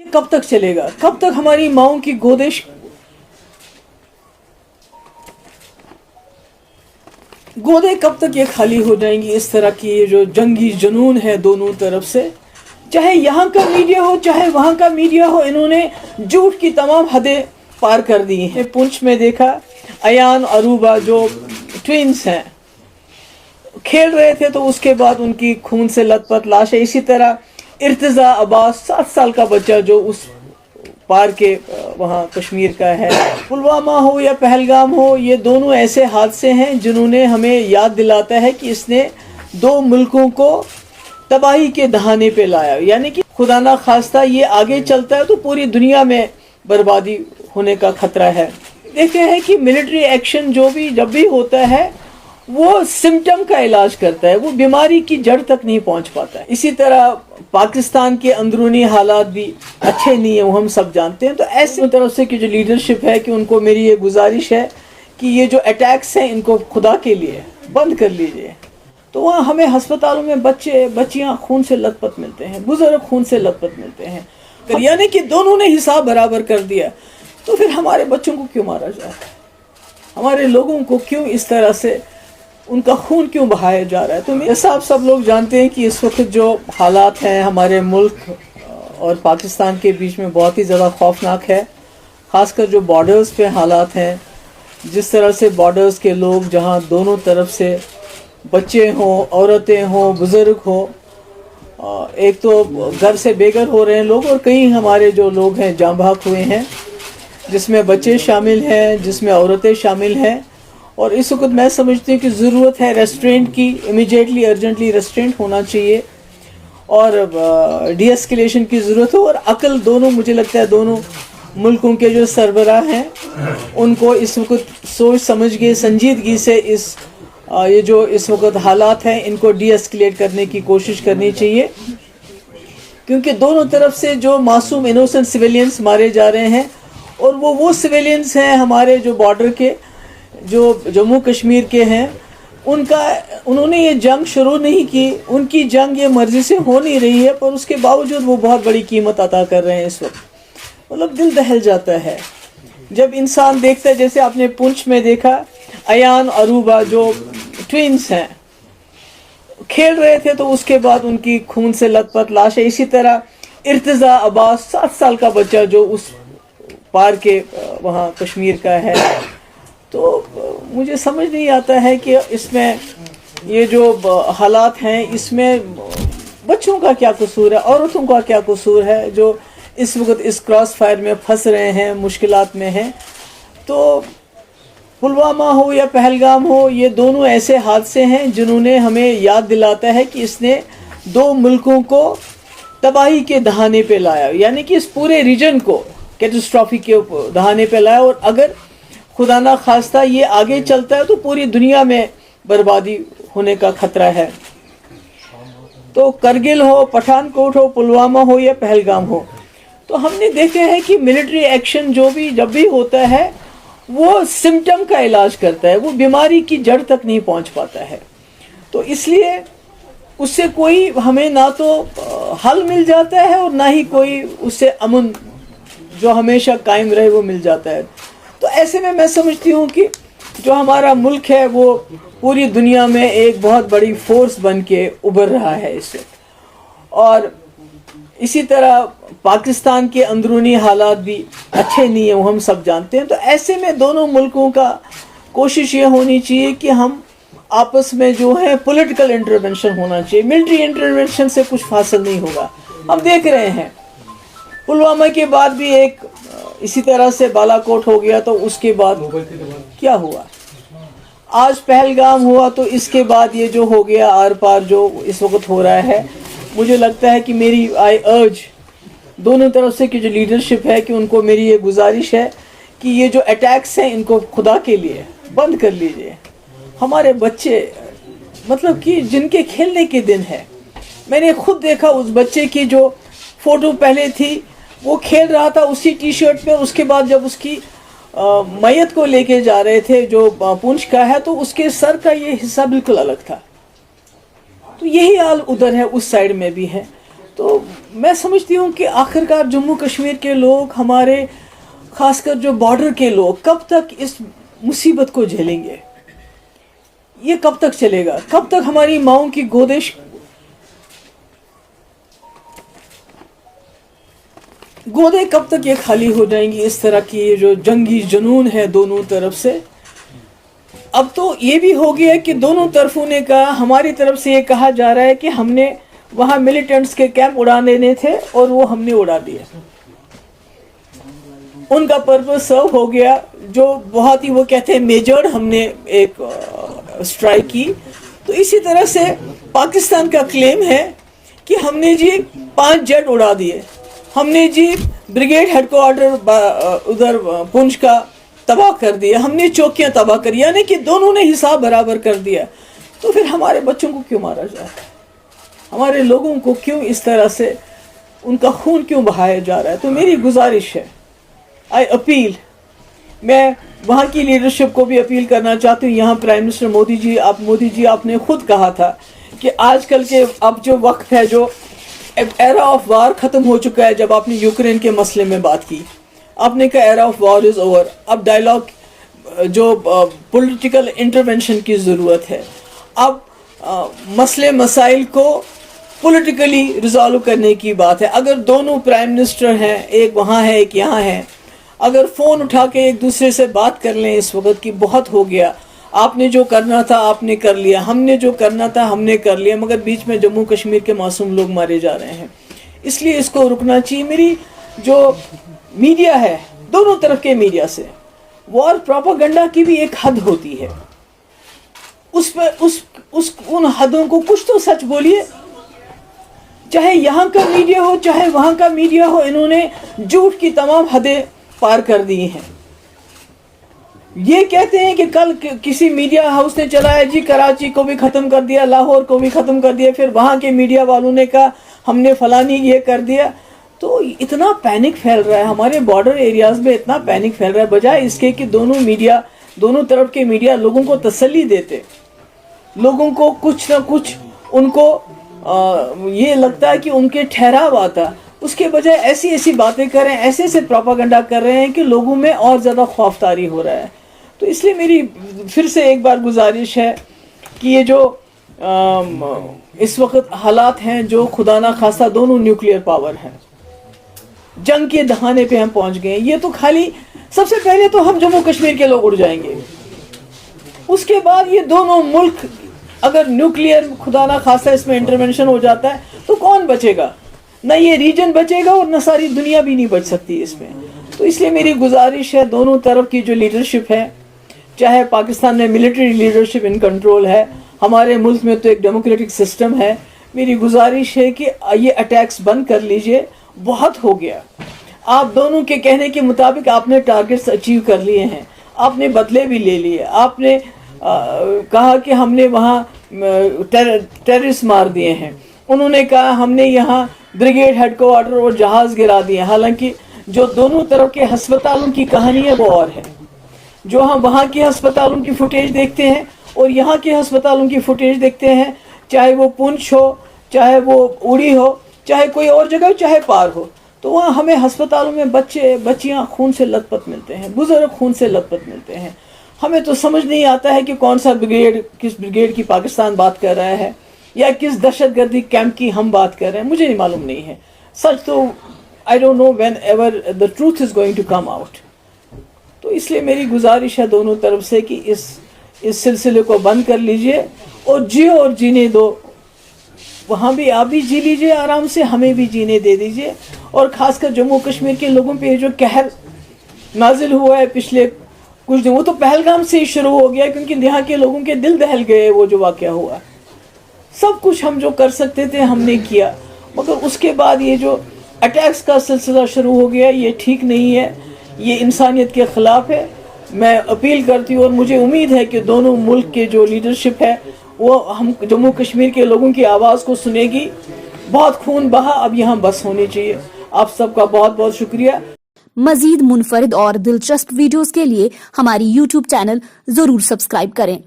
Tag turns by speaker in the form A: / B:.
A: कब तक चलेगा? कब तक हमारी माओं की गोदे कब तक ये खाली हो जाएंगी? इस तरह की ये जो जंगी जुनून है दोनों तरफ से, चाहे यहाँ का मीडिया हो चाहे वहाँ का मीडिया हो, इन्होंने झूठ की तमाम हदें पार कर दी हैं। पुंछ में देखा अयान अरूबा जो ट्विंस हैं, खेल रहे थे तो उसके बाद उनकी खून से लथपथ लाश है। इसी तरह इर्तिजा अब्बास 7 साल का बच्चा जो उस पार के वहाँ कश्मीर का है। पुलवामा हो या पहलगाम हो, ये दोनों ऐसे हादसे हैं जिन्होंने हमें याद दिलाता है कि इसने 2 मुल्कों को तबाही के दहाने पे लाया। यानी कि खुदा ना खास्ता ये आगे चलता है तो पूरी दुनिया में बर्बादी होने का खतरा है। देखते हैं कि मिलिट्री एक्शन जब भी होता है वो सिम्टम का इलाज करता है, वो बीमारी की जड़ तक नहीं पहुंच पाता है। इसी तरह पाकिस्तान के अंदरूनी हालात भी अच्छे नहीं है, वो हम सब जानते हैं। तो ऐसी तरफ से कि जो लीडरशिप है कि उनको मेरी ये गुजारिश है कि ये जो अटैक्स हैं इनको खुदा के लिए बंद कर लीजिए। तो वहाँ हमें अस्पतालों में बच्चियाँ खून से लथपथ मिलते हैं, बुजुर्ग खून से लथपथ मिलते हैं। यानी कि दोनों ने हिसाब बराबर कर दिया, तो फिर हमारे बच्चों को क्यों मारा जा रहा है? हमारे लोगों को क्यों इस तरह से उनका खून क्यों बहाया जा रहा है? तो जैसा आप सब लोग जानते हैं कि इस वक्त जो हालात हैं हमारे मुल्क और पाकिस्तान के बीच में बहुत ही ज़्यादा खौफनाक है। ख़ासकर जो बॉर्डर्स पे हालात हैं, जिस तरह से बॉर्डर्स के लोग जहां दोनों तरफ से बच्चे हों, औरतें हों, बुज़ुर्ग हों, एक तो घर से बेघर हो रहे हैं लोग, और कई हमारे जो लोग हैं जाँ बहक हुए हैं, जिसमें बच्चे शामिल हैं, जिसमें औरतें शामिल हैं। और इस वक्त मैं समझती हूँ कि ज़रूरत है रेस्ट्रेंट की, इमीडिएटली अर्जेंटली रेस्ट्रेंट होना चाहिए और डी एस्केलेशन की ज़रूरत है। और अकल दोनों, मुझे लगता है दोनों मुल्कों के जो सरबराह हैं उनको इस वक्त सोच समझ के संजीदगी से ये जो इस वक्त हालात हैं इनको डी एस्केलेट करने की कोशिश करनी चाहिए, क्योंकि दोनों तरफ से जो मासूम इनोसेंट सिविलियंस मारे जा रहे हैं, और वो सिविलियंस हैं हमारे जो बॉर्डर के, जो जम्मू कश्मीर के हैं, उन्होंने ये जंग शुरू नहीं की, उनकी जंग ये मर्जी से हो नहीं रही है, पर उसके बावजूद वो बहुत बड़ी कीमत अता कर रहे हैं इस वक्त। मतलब दिल दहल जाता है जब इंसान देखता है। जैसे आपने पुंछ में देखा अयान अरूबा जो ट्विंस हैं, खेल रहे थे तो उसके बाद उनकी खून से लथपथ लाश है। इसी तरह इर्तिजा अब्बास 7 साल का बच्चा जो उस पार के वहाँ कश्मीर का है। तो मुझे समझ नहीं आता है कि इसमें ये जो हालात हैं इसमें बच्चों का क्या कसूर है, औरतों का क्या कसूर है जो इस वक्त इस क्रॉस फायर में फंस रहे हैं, मुश्किलात में हैं। तो पुलवामा हो या पहलगाम हो, ये दोनों ऐसे हादसे हैं जिन्होंने हमें याद दिलाता है कि इसने 2 मुल्कों को तबाही के दहाने पे लाया। यानी कि इस पूरे रीजन को कैटास्ट्रॉफी के दहाने पे लाया, और अगर खुदा ना खास्ता ये आगे चलता है तो पूरी दुनिया में बर्बादी होने का खतरा है। तो करगिल हो, पठानकोट हो, पुलवामा हो या पहलगाम हो, तो हमने देखे हैं कि मिलिट्री एक्शन जब भी होता है वो सिम्टम का इलाज करता है, वो बीमारी की जड़ तक नहीं पहुंच पाता है। तो इसलिए उससे कोई हमें ना तो हल मिल जाता है और ना ही कोई उससे अमन जो हमेशा कायम रहे वो मिल जाता है। तो ऐसे में मैं समझती हूँ कि जो हमारा मुल्क है वो पूरी दुनिया में एक बहुत बड़ी फोर्स बन के उभर रहा है इस वक्त। और इसी तरह पाकिस्तान के अंदरूनी हालात भी अच्छे नहीं है, वो हम सब जानते हैं। तो ऐसे में दोनों मुल्कों का कोशिश ये होनी चाहिए कि हम आपस में जो है पॉलिटिकल इंटरवेंशन होना चाहिए। मिलिट्री इंटरवेंशन से कुछ हासिल नहीं होगा। हम देख रहे हैं पुलवामा के बाद भी एक इसी तरह से बालाकोट हो गया, तो उसके बाद क्या हुआ? आज पहलगाम हुआ, तो इसके बाद ये जो हो गया आर पार जो इस वक्त हो रहा है, मुझे लगता है कि आई अर्ज दोनों तरफ से कि जो लीडरशिप है कि उनको मेरी ये गुजारिश है कि ये जो अटैक्स हैं इनको खुदा के लिए बंद कर लीजिए। हमारे बच्चे मतलब कि जिनके खेलने के दिन है, मैंने खुद देखा उस बच्चे की जो फोटो पहले थी, वो खेल रहा था उसी टी शर्ट में, उसके बाद जब उसकी मैयत को लेके जा रहे थे जो पुंछ का है, तो उसके सर का ये हिस्सा बिल्कुल अलग था। तो यही हाल उधर है, उस साइड में भी है। تو میں سمجھتی ہوں کہ آخرکار جموں کشمیر کے لوگ ہمارے خاص کر جو بارڈر کے لوگ کب تک اس مصیبت کو جھیلیں گے؟ یہ کب تک چلے گا؟ کب تک ہماری ماؤں کی گودیں کب تک یہ خالی ہو جائیں گی؟ اس طرح کی جو جنگی جنون ہے دونوں طرف سے. اب تو یہ بھی ہو گیا کہ دونوں طرفوں نے کہا، ہماری طرف سے یہ کہا جا رہا ہے کہ ہم نے وہاں ملیٹنٹس کے کیمپ اڑانے دینے تھے اور وہ ہم نے اڑا دیے. ان کا پرپس سرو ہو گیا، جو بہت ہی وہ کہتے ہیں میجرڈ ہم نے ایک اسٹرائک کی. تو اسی طرح سے پاکستان کا کلیم ہے کہ ہم نے جی 5 جیٹ اڑا دیے، ہم نے جی بریگیڈ ہیڈ کوارٹر ادھر پنچ کا تباہ کر دیا، ہم نے چوکیاں تباہ کری، یعنی کہ دونوں نے حساب برابر کر دیا. تو پھر ہمارے بچوں کو کیوں مارا جا رہا ہے؟ ہمارے لوگوں کو کیوں اس طرح سے ان کا خون کیوں بہایا جا رہا ہے؟ تو میری گزارش ہے، اپیل، میں وہاں کی لیڈرشپ کو بھی اپیل کرنا چاہتی ہوں. یہاں پرائم منسٹر مودی جی آپ نے خود کہا تھا کہ آج کل کے اب جو وقت ہے، جو ایرا آف وار ختم ہو چکا ہے. جب آپ نے یوکرین کے مسئلے میں بات کی، آپ نے کہا era of war is over. اب ڈائلاگ جو پولیٹیکل انٹرونشن کی ضرورت ہے. اب مسئلے مسائل کو پولیٹیکلی ریزالو کرنے کی بات ہے. اگر دونوں پرائم منسٹر ہیں، ایک وہاں ہے ایک یہاں ہے، اگر فون اٹھا کے ایک دوسرے سے بات کر لیں اس وقت کی بہت ہو گیا. آپ نے جو کرنا تھا آپ نے کر لیا، ہم نے جو کرنا تھا ہم نے کر لیا، مگر بیچ میں جموں کشمیر کے معصوم لوگ مارے جا رہے ہیں. اس لیے اس کو رکنا چاہیے. میری جو میڈیا ہے، دونوں طرف کے میڈیا سے وار پروپیگنڈا کی بھی ایک حد ہوتی ہے. اس پر ان حدوں کو کچھ تو سچ بولیے. چاہے یہاں کا میڈیا ہو چاہے وہاں کا میڈیا ہو، انہوں نے جھوٹ کی تمام حدیں پار کر دی ہیں. یہ کہتے ہیں کہ کل کسی میڈیا ہاؤس نے چلایا جی کراچی کو بھی ختم کر دیا، لاہور کو بھی ختم کر دیا، پھر وہاں کے میڈیا والوں نے کہا ہم نے فلانی یہ کر دیا. تو اتنا پینک پھیل رہا ہے ہمارے بارڈر ایریاز میں، اتنا پینک پھیل رہا ہے، بجائے اس کے کہ دونوں طرف کے میڈیا لوگوں کو تسلی دیتے، لوگوں کو کچھ نہ کچھ ان کو یہ لگتا ہے کہ ان کے ٹھہراؤ آتا. اس کے بجائے ایسی باتیں کر رہے ہیں، ایسے پروپیگنڈا کر رہے ہیں کہ لوگوں میں اور زیادہ خوف طاری ہو رہا ہے. تو اس لیے میری پھر سے ایک بار گزارش ہے کہ یہ جو اس وقت حالات ہیں، جو خدا نہ خواستہ دونوں نیوکلیئر پاور ہیں، جنگ کے دہانے پہ ہم پہنچ گئے ہیں. یہ تو خالی سب سے پہلے تو ہم جموں کشمیر کے لوگ اڑ جائیں گے، اس کے بعد یہ دونوں ملک اگر نیوکلیئر خدا نہ خواستہ اس میں انٹرونشن ہو جاتا ہے تو کون بچے گا؟ نہ یہ ریجن بچے گا اور نہ ساری دنیا بھی نہیں بچ سکتی اس میں. تو اس لیے میری گزارش ہے، دونوں طرف کی جو لیڈرشپ ہے، چاہے پاکستان میں ملٹری لیڈرشپ ان کنٹرول ہے، ہمارے ملک میں تو ایک ڈیموکریٹک سسٹم ہے، میری گزارش ہے کہ یہ اٹیکس بند کر لیجئے. بہت ہو گیا. آپ دونوں کے کہنے کے مطابق آپ نے ٹارگٹس اچیو کر لیے ہیں، آپ نے بدلے بھی لے لیے. آپ نے کہا کہ ہم نے وہاں ٹیررسٹ مار دیے ہیں، انہوں نے کہا ہم نے یہاں بریگیڈ ہیڈ کوارٹر اور جہاز گرا دیے. حالانکہ جو دونوں طرف کے ہسپتالوں کی کہانی ہے وہ اور ہے. جو ہم وہاں کے ہسپتالوں کی فوٹیج دیکھتے ہیں اور یہاں کے ہسپتالوں کی فوٹیج دیکھتے ہیں، چاہے وہ پنچ ہو، چاہے وہ اڑی ہو، چاہے کوئی اور جگہ ہو، چاہے پار ہو، تو وہاں ہمیں ہسپتالوں میں بچیاں خون سے لت پت ملتے ہیں، بزرگ خون سے لت پت ملتے ہیں. ہمیں تو سمجھ نہیں آتا ہے کہ کون سا بریگیڈ، کس بریگیڈ کی پاکستان بات کر رہا ہے یا کس دہشت گردی کیمپ کی ہم بات کر رہے ہیں. مجھے نہیں معلوم نہیں ہے سچ تو. I don't know whenever the truth is going to come out. تو اس لیے میری گزارش ہے دونوں طرف سے کہ اس سلسلے کو بند کر لیجئے اور جیو اور جینے دو. وہاں بھی آپ بھی جی لیجئے آرام سے، ہمیں بھی جینے دے دیجئے. اور خاص کر جموں کشمیر کے لوگوں پہ جو قہر نازل ہوا ہے پچھلے کچھ دن، وہ تو پہلگام سے ہی شروع ہو گیا، کیونکہ یہاں کے لوگوں کے دل دہل گئے. وہ جو واقعہ ہوا، سب کچھ ہم جو کر سکتے تھے ہم نے کیا، مگر اس کے بعد یہ جو اٹیکس کا سلسلہ شروع ہو گیا، یہ ٹھیک نہیں ہے، یہ انسانیت کے خلاف ہے. میں اپیل کرتی ہوں اور مجھے امید ہے کہ دونوں ملک کے جو لیڈرشپ ہے وہ ہم جموں کشمیر کے لوگوں کی آواز کو سنے گی. بہت خون بہا، اب یہاں بس ہونی چاہیے. آپ سب کا بہت بہت شکریہ.
B: مزید منفرد اور دلچسپ ویڈیوز کے لیے ہماری YouTube چینل ضرور سبسکرائب کریں.